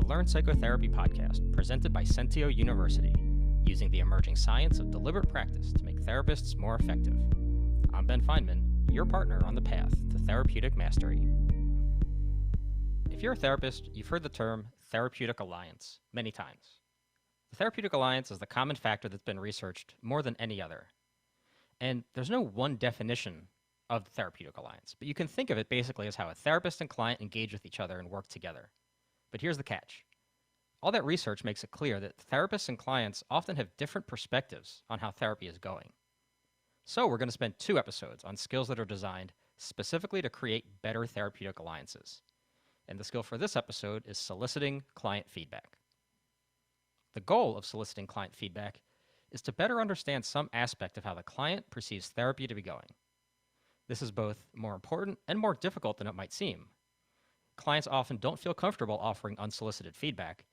Learn Psychotherapy podcast presented by Sentio University, using the emerging science of deliberate practice to make therapists more effective. I'm Ben Feynman, your partner on the path to therapeutic mastery. If you're a therapist, you've heard the term therapeutic alliance many times. The therapeutic alliance is the common factor that's been researched more than any other. And there's no one definition of the therapeutic alliance, but you can think of it basically as how a therapist and client engage with each other and work together. But here's the catch. All that research makes it clear that therapists and clients often have different perspectives on how therapy is going. So we're going to spend 2 episodes on skills that are designed specifically to create better therapeutic alliances. And the skill for this episode is soliciting client feedback. The goal of soliciting client feedback is to better understand some aspect of how the client perceives therapy to be going. This is both more important and more difficult than it might seem. Clients often don't feel comfortable offering unsolicited feedback,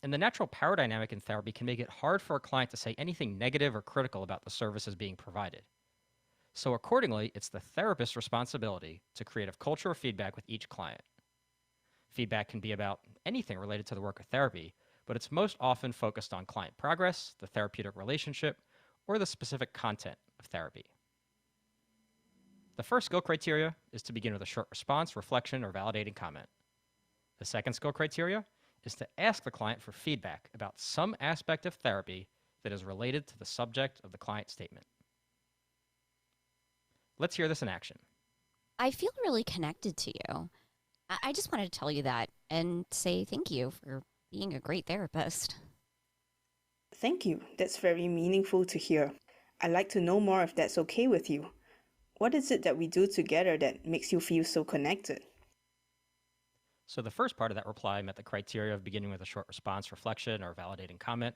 and the natural power dynamic in therapy can make it hard for a client to say anything negative or critical about the services being provided. So accordingly, it's the therapist's responsibility to create a culture of feedback with each client. Feedback can be about anything related to the work of therapy, but it's most often focused on client progress, the therapeutic relationship, or the specific content of therapy. The first skill criteria is to begin with a short response, reflection, or validating comment. The second skill criteria is to ask the client for feedback about some aspect of therapy that is related to the subject of the client statement. Let's hear this in action. I feel really connected to you. I just wanted to tell you that and say thank you for being a great therapist. Thank you. That's very meaningful to hear. I'd like to know more if that's okay with you. What is it that we do together that makes you feel so connected? So the first part of that reply met the criteria of beginning with a short response, reflection, or validating comment,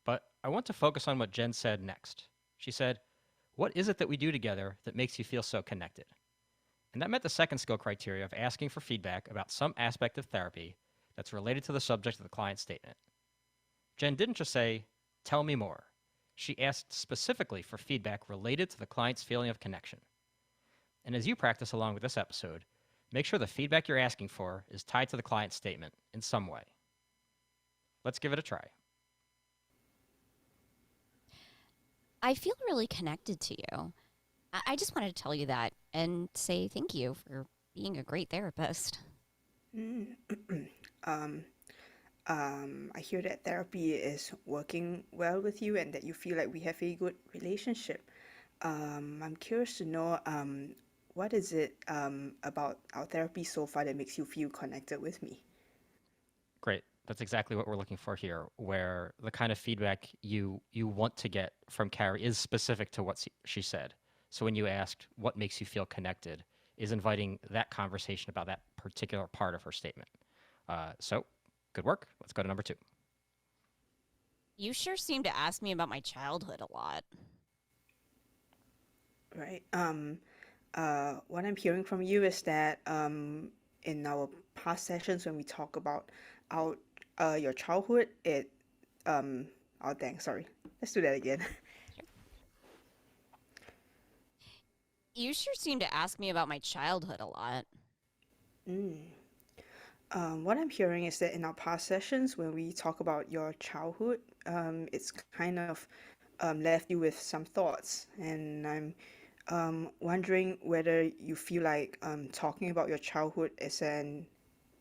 but I want to focus on what Jen said next. She said, "What is it that we do together that makes you feel so connected?" And that met the second skill criteria of asking for feedback about some aspect of therapy that's related to the subject of the client statement. Jen didn't just say, "Tell me more." She asked specifically for feedback related to the client's feeling of connection. And as you practice along with this episode, make sure the feedback you're asking for is tied to the client's statement in some way. Let's give it a try. I feel really connected to you. I just wanted to tell you that and say thank you for being a great therapist. I hear that therapy is working well with you and that you feel like we have a good relationship. I'm curious to know what is it about our therapy so far that makes you feel connected with me? Great. That's exactly what we're looking for here, where the kind of feedback you want to get from Carrie is specific to what she said. So when you asked what makes you feel connected, is inviting that conversation about that particular part of her statement. So good work. Let's go to number 2. You sure seem to ask me about my childhood a lot. Right. What I'm hearing from you is that in our past sessions when we talk about your childhood, sorry. Let's do that again. You sure seem to ask me about my childhood a lot. What I'm hearing is that in our past sessions, when we talk about your childhood, it's kind of left you with some thoughts. And I'm wondering whether you feel like talking about your childhood is an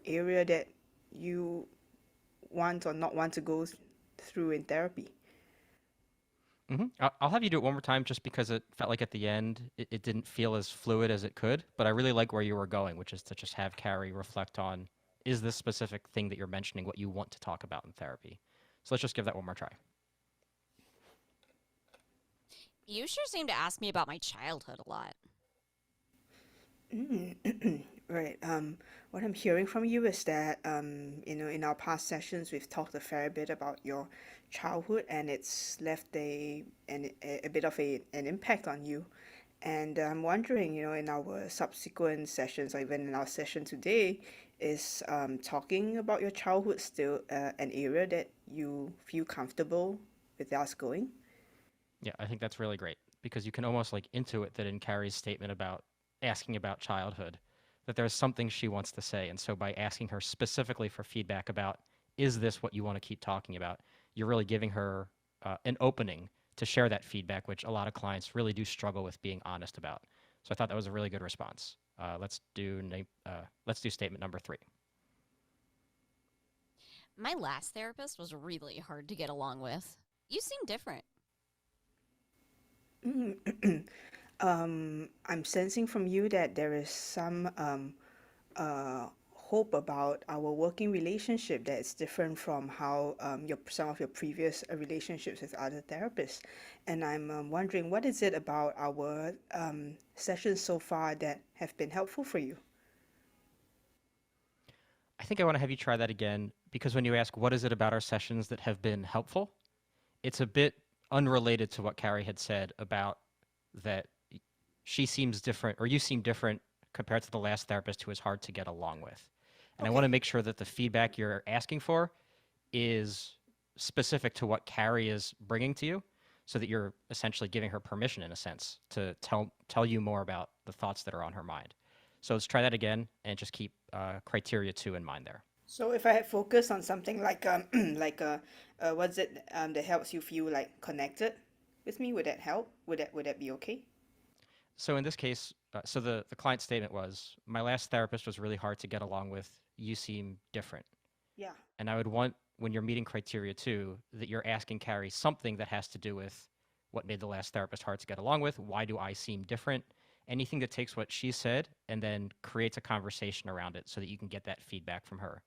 area that you want or not want to go through in therapy. I'll have you do it one more time just because it felt like at the end it didn't feel as fluid as it could, but I really like where you were going, which is to just have Carrie reflect on, is this specific thing that you're mentioning what you want to talk about in therapy? So let's just give that one more try. You sure seem to ask me about my childhood a lot. Right. What I'm hearing from you is that, in our past sessions, we've talked a fair bit about your childhood, and it's left a bit of an impact on you. And I'm wondering, in our subsequent sessions, or even in our session today, is talking about your childhood still an area that you feel comfortable with us going? Yeah, I think that's really great because you can almost like intuit that in Carrie's statement about asking about childhood, that there's something she wants to say. And so by asking her specifically for feedback about is this what you want to keep talking about? You're really giving her an opening to share that feedback, which a lot of clients really do struggle with being honest about. So I thought that was a really good response. Let's do statement number 3. My last therapist was really hard to get along with. You seem different. I'm sensing from you that there is some hope about our working relationship that is different from how some of your previous relationships with other therapists. And I'm wondering, what is it about our sessions so far that have been helpful for you? I think I want to have you try that again because when you ask what is it about our sessions that have been helpful, it's a bit unrelated to what Carrie had said about that she seems different or you seem different compared to the last therapist who was hard to get along with. And I want to Okay. make sure that the feedback you're asking for is specific to what Carrie is bringing to you so that you're essentially giving her permission in a sense to tell you more about the thoughts that are on her mind. So let's try that again and just keep criteria 2 in mind there. So if I had focused on something like like what's it that helps you feel like connected with me, would that help? Would that be okay? So in this case, so the client statement was, my last therapist was really hard to get along with. You seem different. Yeah. And I would want, when you're meeting criteria 2, that you're asking Carrie something that has to do with what made the last therapist hard to get along with. Why do I seem different? Anything that takes what she said and then creates a conversation around it so that you can get that feedback from her.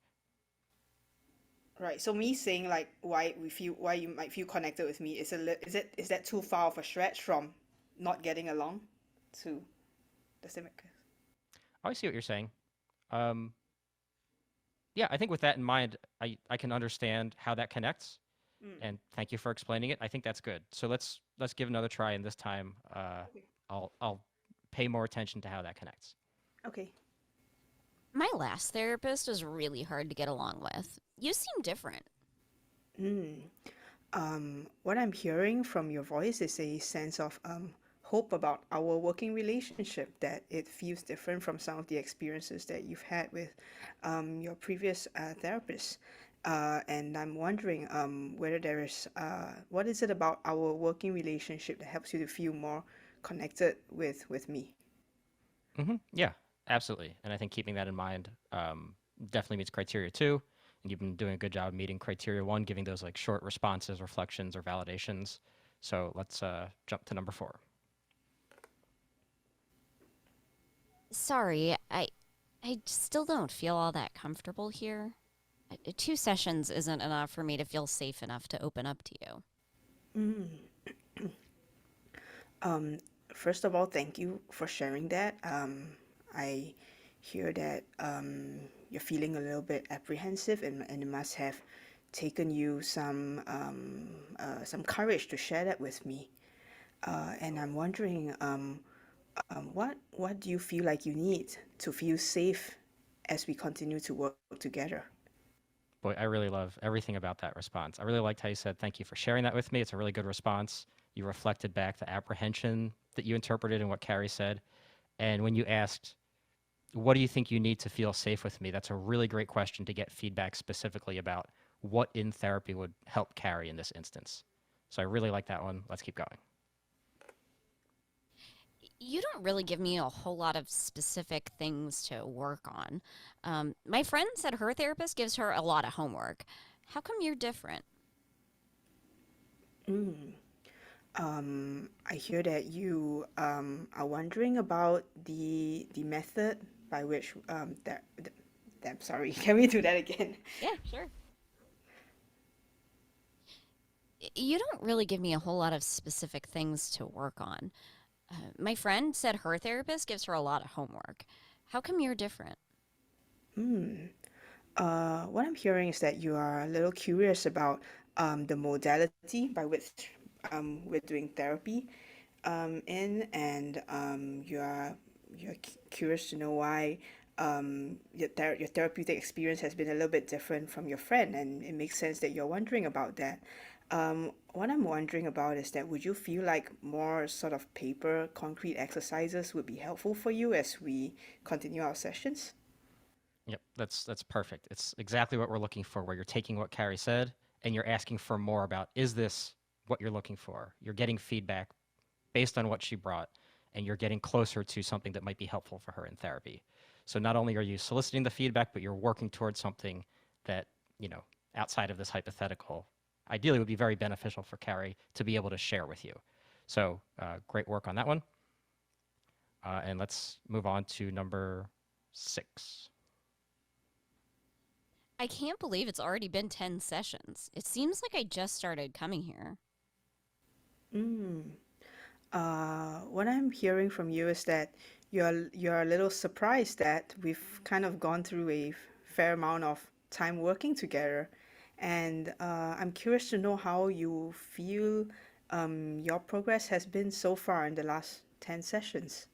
Right. So me saying like why you might feel connected with me is that too far of a stretch from not getting along to the same. Oh, I see what you're saying. Um, yeah, I think with that in mind, I can understand how that connects. Mm. And thank you for explaining it. I think that's good. So let's give another try, and this time Okay. I'll pay more attention to how that connects. Okay. My last therapist was really hard to get along with. You seem different. Mm. What I'm hearing from your voice is a sense of hope about our working relationship, that it feels different from some of the experiences that you've had with your previous therapist. And I'm wondering whether there is, what is it about our working relationship that helps you to feel more connected with me? Yeah, absolutely. And I think keeping that in mind definitely meets criteria 2. And you've been doing a good job meeting criteria 1, giving those like short responses, reflections, or validations. So let's jump to number 4. Sorry, I still don't feel all that comfortable here. 2 sessions isn't enough for me to feel safe enough to open up to you. Um, First of all, thank you for sharing that. I hear that you're feeling a little bit apprehensive, and it must have taken you some courage to share that with me. And I'm wondering, what do you feel like you need to feel safe as we continue to work together? Boy, I really love everything about that response. I really liked how you said, thank you for sharing that with me. It's a really good response. You reflected back the apprehension that you interpreted in what Carrie said. And when you asked, what do you think you need to feel safe with me? That's a really great question to get feedback specifically about what in therapy would help Carrie in this instance. So I really like that one. Let's keep going. You don't really give me a whole lot of specific things to work on. My friend said her therapist gives her a lot of homework. How come you're different? I hear that you are wondering about the method by which that sorry, can we do that again? Yeah, sure. You don't really give me a whole lot of specific things to work on. My friend said her therapist gives her a lot of homework. How come you're different? What I'm hearing is that you are a little curious about the modality by which we're doing therapy and you're curious to know why your therapeutic experience has been a little bit different from your friend, and it makes sense that you're wondering about that. What I'm wondering about is that would you feel like more sort of paper, concrete exercises would be helpful for you as we continue our sessions? Yep, that's perfect. It's exactly what we're looking for, where you're taking what Carrie said and you're asking for more about, is this what you're looking for? You're getting feedback based on what she brought, and you're getting closer to something that might be helpful for her in therapy. So not only are you soliciting the feedback, but you're working towards something that, you know, outside of this hypothetical, ideally would be very beneficial for Carrie to be able to share with you. So great work on that one. And let's move on to number 6. I can't believe it's already been 10 sessions. It seems like I just started coming here. What I'm hearing from you is that you're a little surprised that we've kind of gone through a fair amount of time working together, and I'm curious to know how you feel your progress has been so far in the last 10 sessions.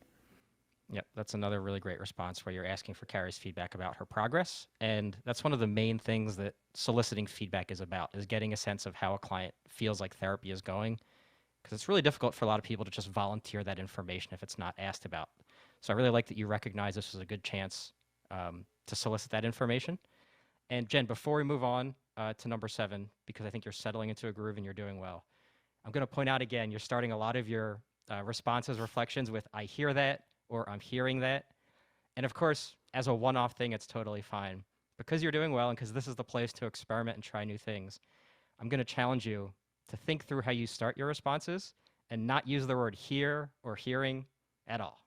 Yep, that's another really great response where you're asking for Carrie's feedback about her progress. And that's one of the main things that soliciting feedback is about, is getting a sense of how a client feels like therapy is going. Because it's really difficult for a lot of people to just volunteer that information if it's not asked about. So I really like that you recognize this was a good chance to solicit that information. And Jen, before we move on to number 7, because I think you're settling into a groove and you're doing well, I'm going to point out again, you're starting a lot of your responses, reflections with "I hear that" or "I'm hearing that." And of course, as a one-off thing, it's totally fine. Because you're doing well and because this is the place to experiment and try new things, I'm going to challenge you to think through how you start your responses and not use the word "hear" or "hearing" at all.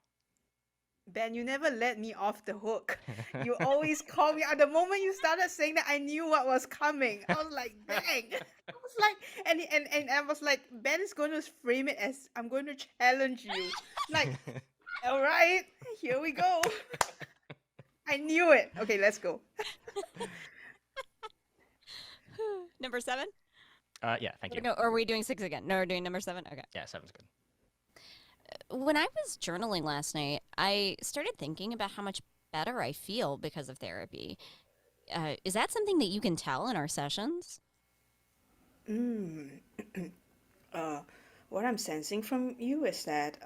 Ben, you never let me off the hook. You always call me. At the moment you started saying that, I knew what was coming. I was like, dang. I was like, and I was like, Ben is going to frame it as, I'm going to challenge you. Like, all right, here we go. I knew it. Okay, let's go. Number 7? Yeah, thank you. No, or are we doing 6 again? No, we're doing number 7? Okay. Yeah, 7's good. When I was journaling last night, I started thinking about how much better I feel because of therapy. Is that something that you can tell in our sessions? What I'm sensing from you is that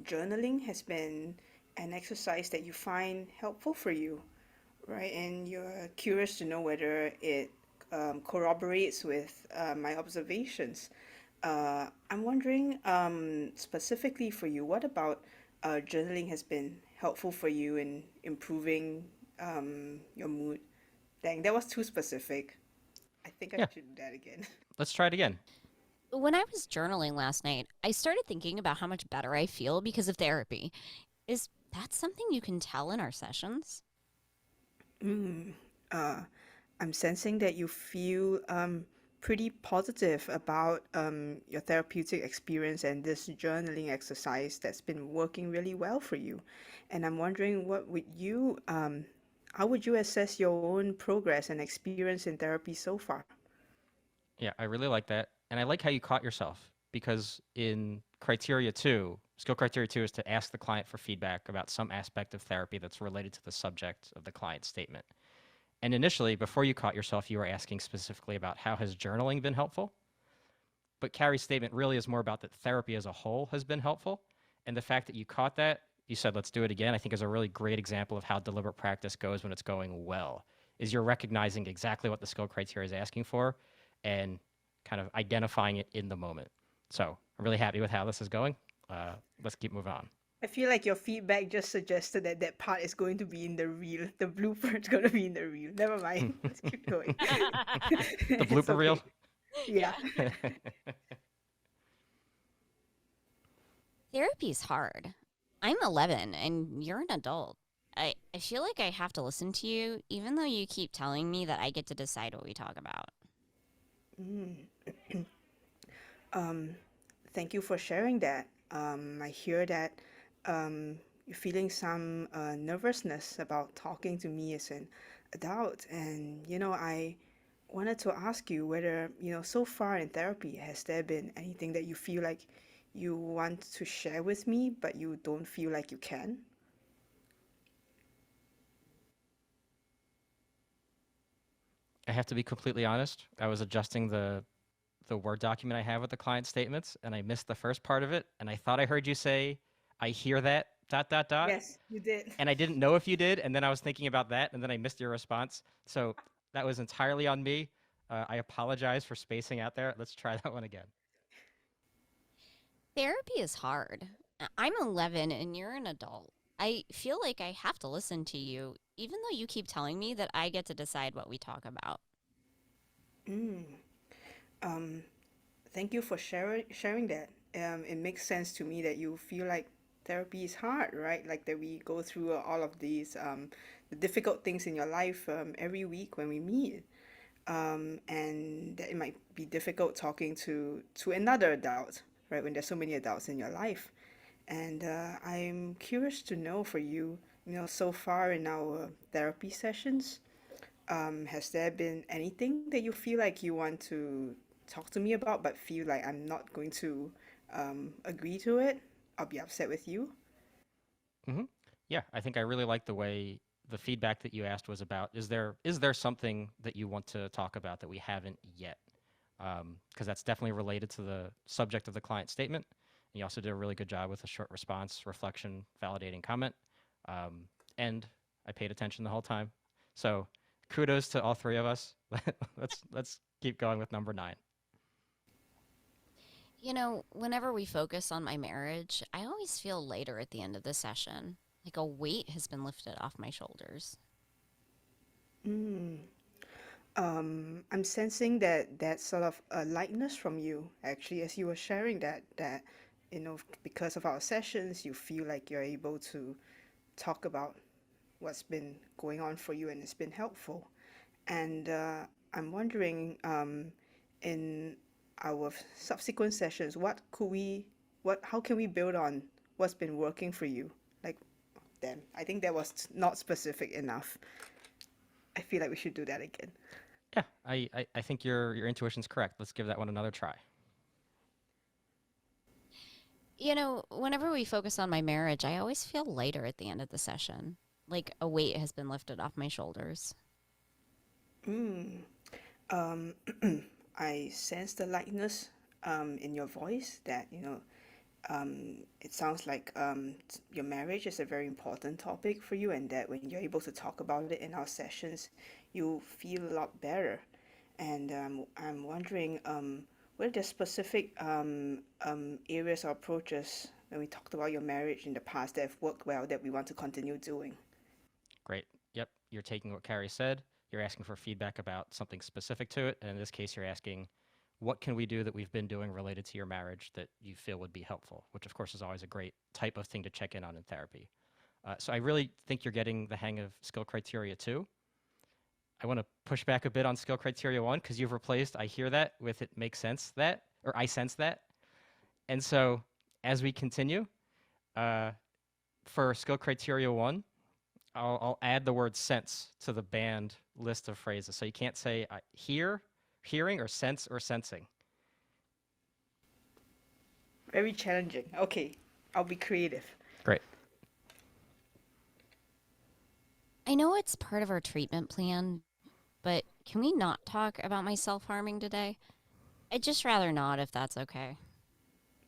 journaling has been an exercise that you find helpful for you, right? And you're curious to know whether it corroborates with my observations. I'm wondering specifically for you, what about journaling has been helpful for you in improving your mood? Dang, that was too specific. I think I Yeah, should do that again. let's try it again. When I was journaling last night, I started thinking about how much better I feel because of therapy. Is that something you can tell in our sessions? I'm sensing that you feel pretty positive about your therapeutic experience and this journaling exercise that's been working really well for you. And I'm wondering, how would you assess your own progress and experience in therapy so far? Yeah, I really like that. And I like how you caught yourself, because in criteria 2, skill criteria 2 is to ask the client for feedback about some aspect of therapy that's related to the subject of the client's statement. And initially, before you caught yourself, you were asking specifically about how has journaling been helpful. But Carrie's statement really is more about that therapy as a whole has been helpful. And the fact that you caught that, you said, let's do it again, I think is a really great example of how deliberate practice goes when it's going well, is you're recognizing exactly what the skill criteria is asking for and kind of identifying it in the moment. So I'm really happy with how this is going. Let's keep moving on. I feel like your feedback just suggested that that part is going to be in the reel. The blooper is going to be in the reel. Never mind. Let's keep going. The It's blooper reel? okay. Yeah. Therapy's hard. I'm 11 and you're an adult. I feel like I have to listen to you, even though you keep telling me that I get to decide what we talk about. Thank you for sharing that. I hear that you're feeling some nervousness about talking to me as an adult. And, I wanted to ask you whether, so far in therapy, has there been anything that you feel like you want to share with me, but you don't feel like you can? I have to be completely honest. I was adjusting the Word document I have with the client statements, and I missed the first part of it. And I thought I heard you say, "I hear that," dot dot dot. Yes, you did. And I didn't know if you did, and then I was thinking about that, and then I missed your response. So that was entirely on me. I apologize for spacing out there. Let's try that one again. Therapy is hard. I'm 11 and you're an adult. I feel like I have to listen to you, even though you keep telling me that I get to decide what we talk about. Mm. Um, Thank you for sharing that. It makes sense to me that you feel like therapy is hard, right? Like that we go through all of these the difficult things in your life every week when we meet, and that it might be difficult talking to another adult, right? When there's so many adults in your life, and I'm curious to know for you, so far in our therapy sessions, has there been anything that you feel like you want to talk to me about, but feel like I'm not going to agree to it? I'll be upset with you. hmm Yeah, I think I really like the way the feedback that you asked was about, is there something that you want to talk about that we haven't yet? Because that's definitely related to the subject of the client statement. And you also did a really good job with a short response, reflection, validating comment. Um, and I paid attention the whole time. So kudos to all three of us. Let's keep going with number 9. Whenever we focus on my marriage, I always feel lighter at the end of the session, like a weight has been lifted off my shoulders. Mm. I'm sensing that sort of a lightness from you, actually, as you were sharing that because of our sessions, you feel like you're able to talk about what's been going on for you, and it's been helpful. And I'm wondering, in our subsequent sessions, how can we build on what's been working for you? Like, damn, I think that was not specific enough. I feel like we should do that again. Yeah, I think your intuition's correct. Let's give that one another try. Whenever we focus on my marriage, I always feel lighter at the end of the session, like a weight has been lifted off my shoulders. Mm. Um, I sense the lightness in your voice that, it sounds like your marriage is a very important topic for you, and that when you're able to talk about it in our sessions, you feel a lot better. And I'm wondering, what are the specific areas or approaches when we talked about your marriage in the past that have worked well that we want to continue doing? Great. Yep, you're taking what Carrie said. You're asking for feedback about something specific to it, and in this case, you're asking, what can we do that we've been doing related to your marriage that you feel would be helpful? Which, of course, is always a great type of thing to check in on in therapy. So I really think you're getting the hang of skill criteria 2. I want to push back a bit on skill criteria 1 because you've replaced I hear that with it makes sense that, or I sense that. And so as we continue, for skill criteria 1, I'll add the word sense to the banned list of phrases. So you can't say hearing, or sense, or sensing. Very challenging. Okay, I'll be creative. Great. I know it's part of our treatment plan, but can we not talk about my self-harming today? I'd just rather not, if that's okay.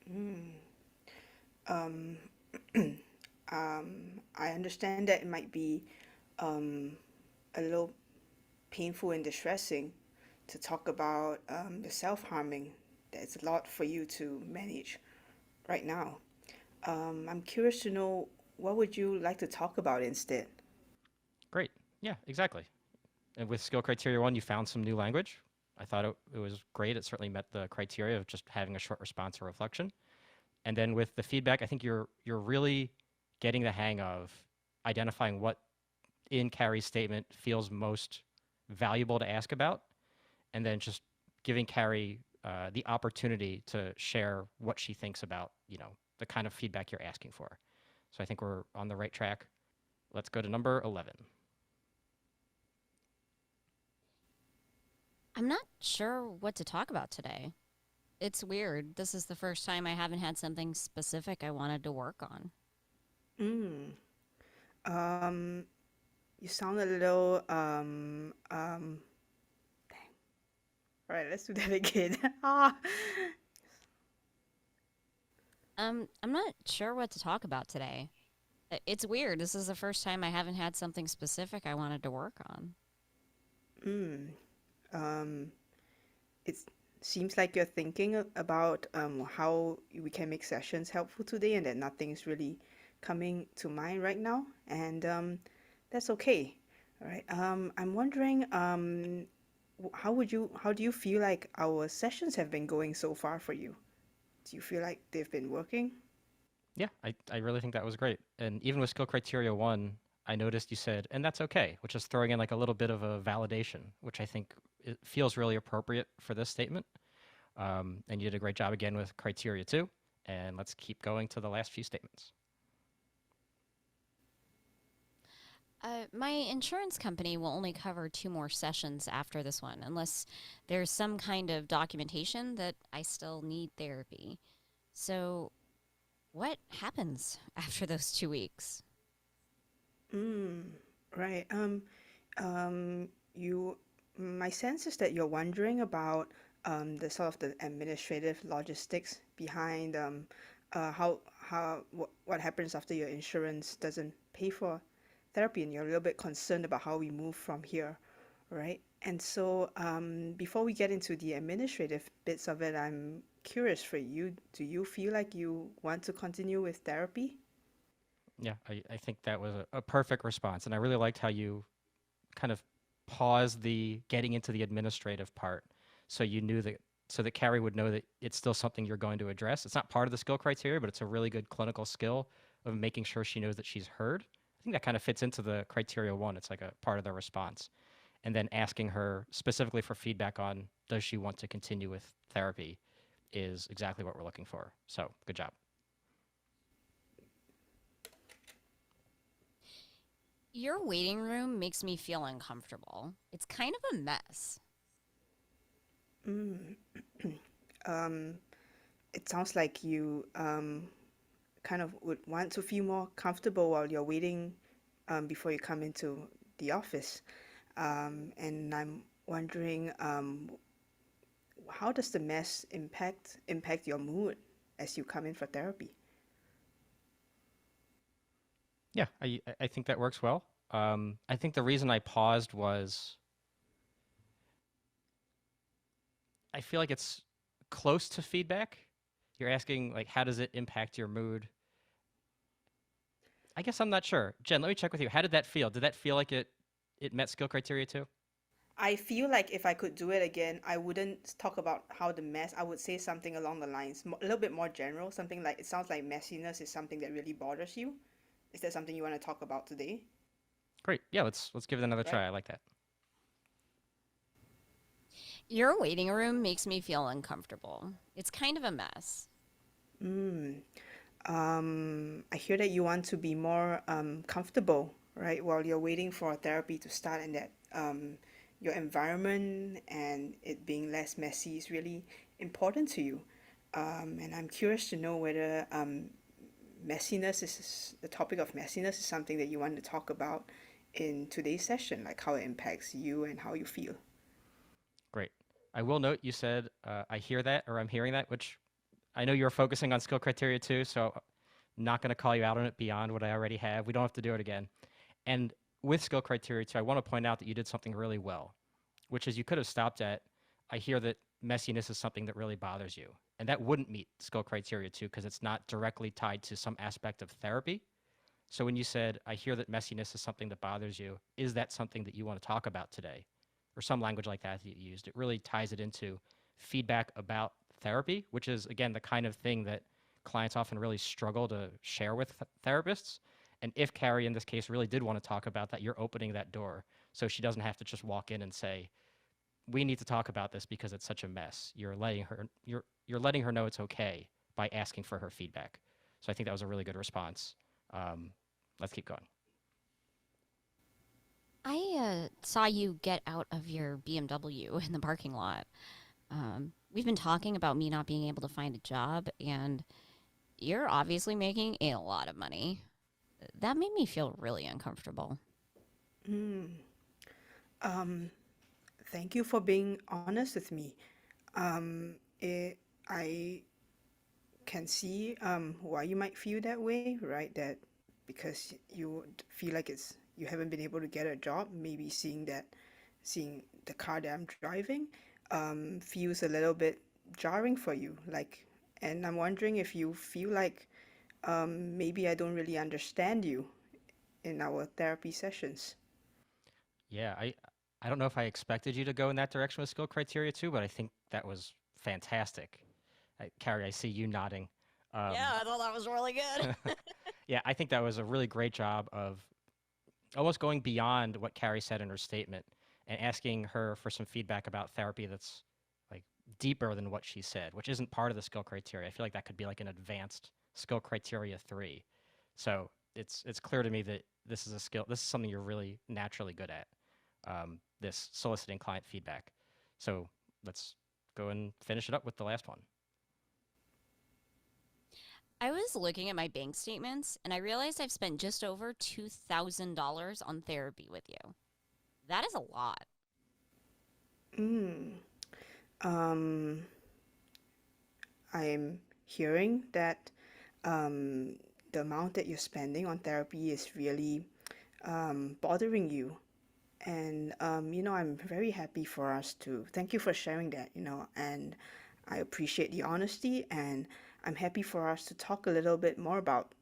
Mm. Um, I understand that it might be um, a little painful and distressing to talk about the self-harming. That's a lot for you to manage right now. I'm curious to know, what would you like to talk about instead? Great. Yeah, exactly. And with skill criteria 1, you found some new language. I thought it was great. It certainly met the criteria of just having a short response or reflection. And then with the feedback, I think you're really getting the hang of identifying what in Carrie's statement feels most valuable to ask about, and then just giving Carrie the opportunity to share what she thinks about, the kind of feedback you're asking for. So I think we're on the right track. Let's go to number 11. I'm not sure what to talk about today. It's weird. This is the first time I haven't had something specific I wanted to work on. Mm. Um, you sound a little All right, let's do that again. Ah. I'm not sure what to talk about today. It's weird. This is the first time I haven't had something specific I wanted to work on. Mm. Um, it seems like you're thinking about how we can make sessions helpful today, and that nothing's really coming to mind right now, and that's okay. All right. I'm wondering, how do you feel like our sessions have been going so far for you? Do you feel like they've been working? Yeah, I really think that was great. And even with skill criteria one, I noticed you said, and that's okay, which is throwing in like a little bit of a validation, which I think it feels really appropriate for this statement. And you did a great job again with criteria two. And let's keep going to the last few statements. My insurance company will only cover 2 more sessions after this one, unless there's some kind of documentation that I still need therapy. So, what happens after those 2 weeks? Mm, right. You, my sense is that you're wondering about the sort of the administrative logistics behind what happens after your insurance doesn't pay for therapy, and you're a little bit concerned about how we move from here, right? And so, before we get into the administrative bits of it, I'm curious for you. Do you feel like you want to continue with therapy? Yeah, I think that was a perfect response. And I really liked how you kind of paused the getting into the administrative part so you knew that so that Carrie would know that it's still something you're going to address. It's not part of the skill criteria, but it's a really good clinical skill of making sure she knows that she's heard. I think that kind of fits into the criteria one. It's like a part of the response. And then asking her specifically for feedback on does she want to continue with therapy is exactly what we're looking for. So good job. Your waiting room makes me feel uncomfortable. It's kind of a mess. Mm. Um, it sounds like you kind of would want to feel more comfortable while you're waiting before you come into the office. And I'm wondering, how does the mess impact your mood as you come in for therapy? Yeah, I think that works well. I think the reason I paused was I feel like it's close to feedback. You're asking like how does it impact your mood? I guess I'm not sure. Jen, let me check with you. How did that feel? Did that feel like it met skill criteria too? I feel like if I could do it again, I wouldn't talk about how the mess. I would say something along the lines, a little bit more general, something like it sounds like messiness is something that really bothers you. Is that something you want to talk about today? Great. Yeah, let's give it another Right? try. I like that. Your waiting room makes me feel uncomfortable. It's kind of a mess. Mm. I hear that you want to be more comfortable, right, while you're waiting for therapy to start, and that your environment and it being less messy is really important to you. And I'm curious to know whether messiness is the topic of messiness is something that you want to talk about in today's session, like how it impacts you and how you feel. Great. I will note you said I hear that or I'm hearing that, which I know you're focusing on skill criteria too, so not going to call you out on it beyond what I already have. We don't have to do it again. And with skill criteria too, I want to point out that you did something really well, which is you could have stopped at, I hear that messiness is something that really bothers you. And that wouldn't meet skill criteria too, because it's not directly tied to some aspect of therapy. So when you said, I hear that messiness is something that bothers you, is that something that you want to talk about today? Or some language like that that you used. It really ties it into feedback about therapy, which is, again, the kind of thing that clients often really struggle to share with therapists. And if Carrie, in this case, really did want to talk about that, you're opening that door so she doesn't have to just walk in and say, we need to talk about this because it's such a mess. You're letting her know it's okay by asking for her feedback. So I think that was a really good response. Um, let's keep going. I saw you get out of your BMW in the parking lot. We've been talking about me not being able to find a job, and you're obviously making a lot of money. That made me feel really uncomfortable. Mm. Um, Thank you for being honest with me. I can see why you might feel that way, right? That because you feel like you haven't been able to get a job. Maybe seeing the car that I'm driving feels a little bit jarring for you. And I'm wondering if you feel like maybe I don't really understand you in our therapy sessions. Yeah, I don't know if I expected you to go in that direction with skill criteria too, but I think that was fantastic. Carrie, I see you nodding. Yeah, Um, I thought that was really good. yeah, I think that was a really great job of almost going beyond what Carrie said in her statement and asking her for some feedback about therapy that's like deeper than what she said, which isn't part of the skill criteria. I feel like that could be like an advanced skill criteria 3. So it's clear to me that this is a skill. This is something you're really naturally good at. This soliciting client feedback. So let's go and finish it up with the last one. I was looking at my bank statements and I realized I've spent just over $2,000 on therapy with you. That is a lot. Mm. Um, I'm hearing that the amount that you're spending on therapy is really bothering you. And, I'm very happy for us to thank you for sharing that, and I appreciate the honesty. And I'm happy for us to talk a little bit more about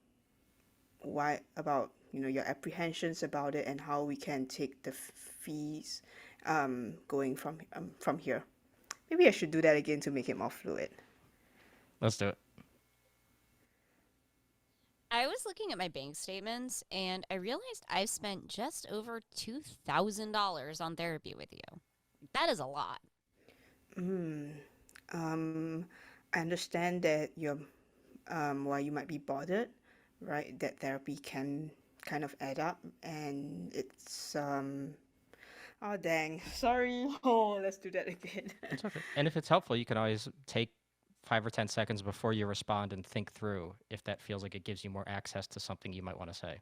your apprehensions about it and how we can take the fees going from here. Maybe I should do that again to make it more fluid. Let's do it. I was looking at my bank statements and I realized I've spent just over $2,000 on therapy with you. That is a lot. Mm. Um, I understand that why you might be bothered, right? That therapy can kind of add up, and it's oh dang, sorry. Oh, let's do that again. It's okay. And if it's helpful, you can always take 5 or 10 seconds before you respond and think through if that feels like it gives you more access to something you might want to say.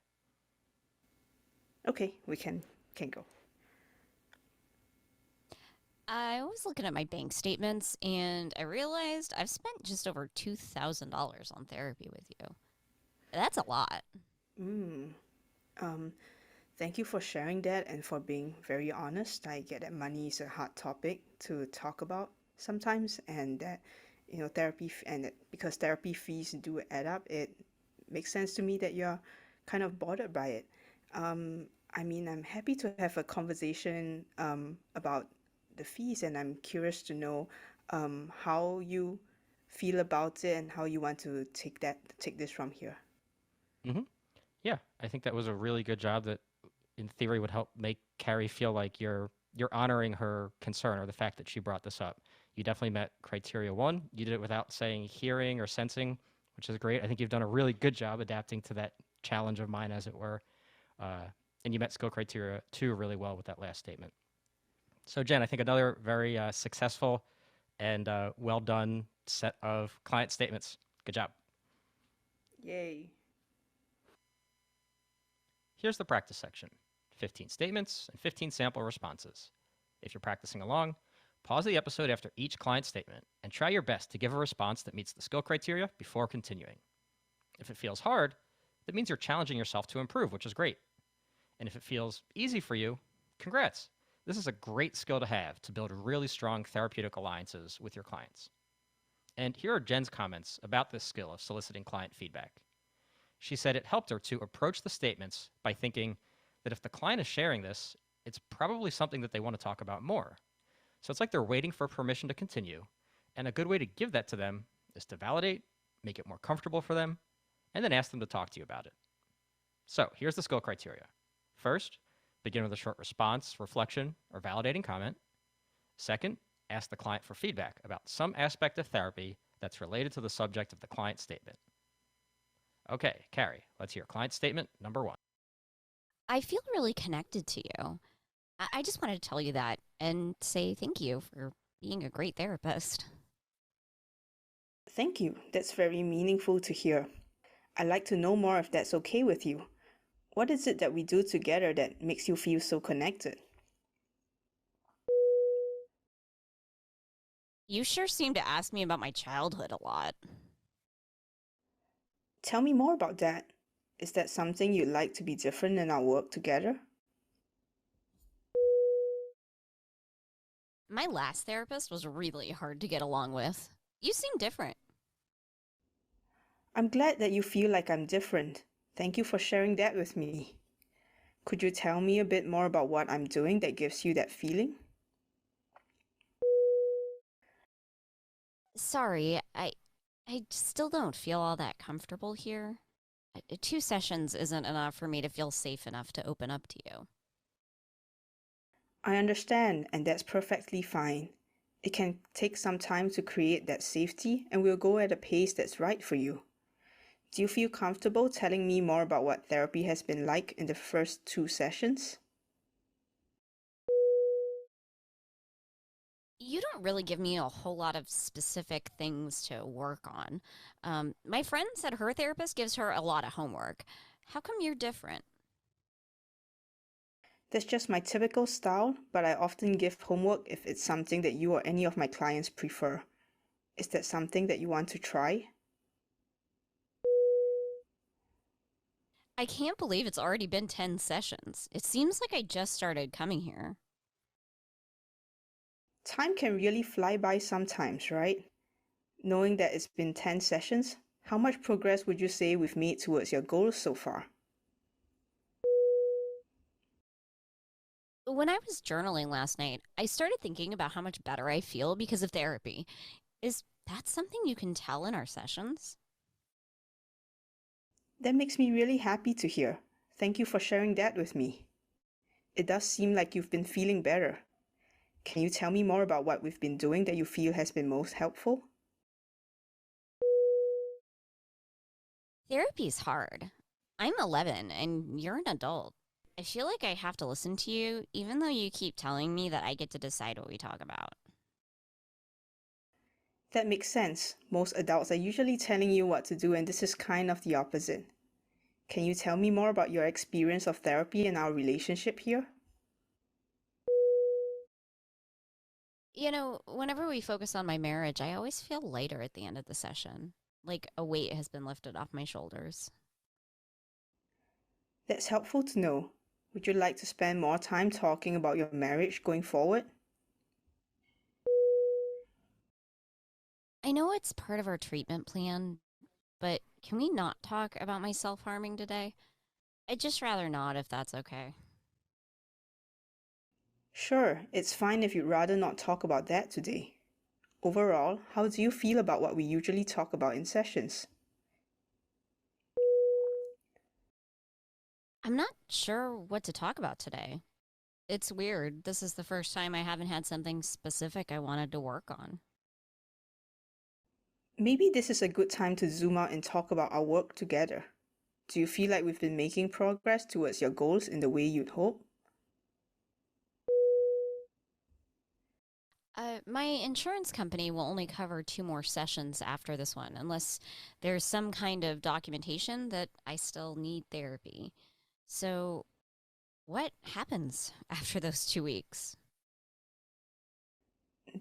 Okay, we can go. I was looking at my bank statements and I realized I've spent just over $2,000 on therapy with you. That's a lot. Mm. Um, Thank you for sharing that and for being very honest. I get that money is a hard topic to talk about sometimes, and that because therapy fees do add up, it makes sense to me that you're kind of bothered by it. I mean, I'm happy to have a conversation about the fees, and I'm curious to know how you feel about it and how you want to take this from here. hmm Yeah, I think that was a really good job that, in theory, would help make Carrie feel like you're honoring her concern or the fact that she brought this up. You definitely met criteria 1. You did it without saying hearing or sensing, which is great. I think you've done a really good job adapting to that challenge of mine, as it were. Uh, and you met skill criteria 2 really well with that last statement. So, Jen, I think another very successful and well done set of client statements. Good job. Yay. Here's the practice section: 15 statements and 15 sample responses. If you're practicing along, pause the episode after each client statement and try your best to give a response that meets the skill criteria before continuing. If it feels hard, that means you're challenging yourself to improve, which is great. And if it feels easy for you, congrats. This is a great skill to have to build really strong therapeutic alliances with your clients. And here are Jen's comments about this skill of soliciting client feedback. She said it helped her to approach the statements by thinking that if the client is sharing this, it's probably something that they want to talk about more. So it's like they're waiting for permission to continue, and a good way to give that to them is to validate, make it more comfortable for them, and then ask them to talk to you about it. So here's the skill criteria. First, begin with a short response, reflection, or validating comment. Second, ask the client for feedback about some aspect of therapy that's related to the subject of the client statement. Okay, Carrie, let's hear client statement number 1. I feel really connected to you. I just wanted to tell you that and say thank you for being a great therapist. Thank you. That's very meaningful to hear. I'd like to know more if that's okay with you. What is it that we do together that makes you feel so connected? You sure seem to ask me about my childhood a lot. Tell me more about that. Is that something you'd like to be different in our work together? My last therapist was really hard to get along with. You seem different. I'm glad that you feel like I'm different. Thank you for sharing that with me. Could you tell me a bit more about what I'm doing that gives you that feeling? Sorry, I still don't feel all that comfortable here. 2 sessions isn't enough for me to feel safe enough to open up to you. I understand, and that's perfectly fine. It can take some time to create that safety, and we'll go at a pace that's right for you. Do you feel comfortable telling me more about what therapy has been like in the first 2 sessions? You don't really give me a whole lot of specific things to work on. My friend said her therapist gives her a lot of homework. How come you're different? That's just my typical style, but I often give homework if it's something that you or any of my clients prefer. Is that something that you want to try? I can't believe it's already been 10 sessions. It seems like I just started coming here. Time can really fly by sometimes, right? Knowing that it's been 10 sessions, how much progress would you say we've made towards your goals so far? When I was journaling last night, I started thinking about how much better I feel because of therapy. Is that something you can tell in our sessions? That makes me really happy to hear. Thank you for sharing that with me. It does seem like you've been feeling better. Can you tell me more about what we've been doing that you feel has been most helpful? Therapy's hard. I'm 11 and you're an adult. I feel like I have to listen to you, even though you keep telling me that I get to decide what we talk about. That makes sense. Most adults are usually telling you what to do, and this is kind of the opposite. Can you tell me more about your experience of therapy and our relationship here? You know, whenever we focus on my marriage, I always feel lighter at the end of the session, like a weight has been lifted off my shoulders. That's helpful to know. Would you like to spend more time talking about your marriage going forward? I know it's part of our treatment plan, but can we not talk about my self harming today? I'd just rather not if that's okay. Sure, it's fine if you'd rather not talk about that today. Overall, how do you feel about what we usually talk about in sessions? I'm not sure what to talk about today. It's weird. This is the first time I haven't had something specific I wanted to work on. Maybe this is a good time to zoom out and talk about our work together. Do you feel like we've been making progress towards your goals in the way you'd hope? My insurance company will only cover 2 more sessions after this one, unless there's some kind of documentation that I still need therapy. So, what happens after those 2 weeks?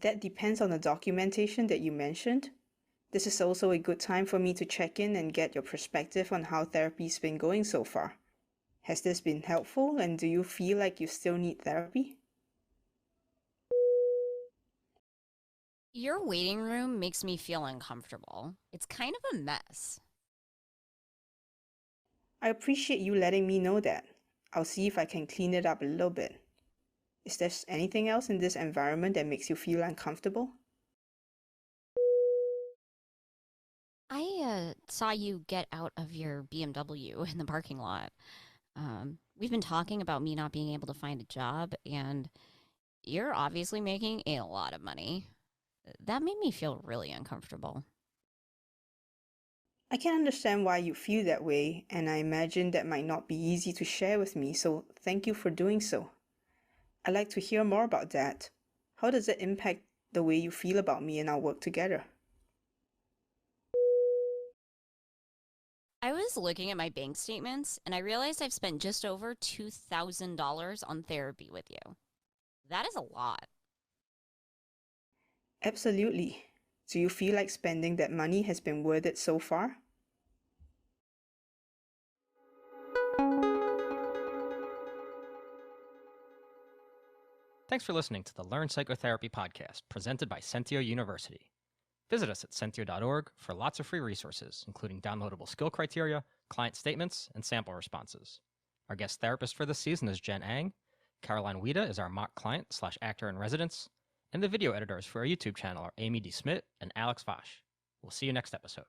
That depends on the documentation that you mentioned. This is also a good time for me to check in and get your perspective on how therapy's been going so far. Has this been helpful, and do you feel like you still need therapy? Your waiting room makes me feel uncomfortable. It's kind of a mess. I appreciate you letting me know that. I'll see if I can clean it up a little bit. Is there anything else in this environment that makes you feel uncomfortable? I saw you get out of your BMW in the parking lot. We've been talking about me not being able to find a job, and you're obviously making a lot of money. That made me feel really uncomfortable. I can understand why you feel that way, and I imagine that might not be easy to share with me, so thank you for doing so. I'd like to hear more about that. How does it impact the way you feel about me and our work together? I was looking at my bank statements, and I realized I've spent just over $2,000 on therapy with you. That is a lot. Absolutely. Do you feel like spending that money has been worth it so far? Thanks for listening to the Learn Psychotherapy podcast presented by Sentio University. Visit us at sentio.org for lots of free resources, including downloadable skill criteria, client statements, and sample responses. Our guest therapist for this season is Jen Ang. Caroline Wida is our mock client/actor in residence. And the video editors for our YouTube channel are Amy D. Smith and Alex Vosh. We'll see you next episode.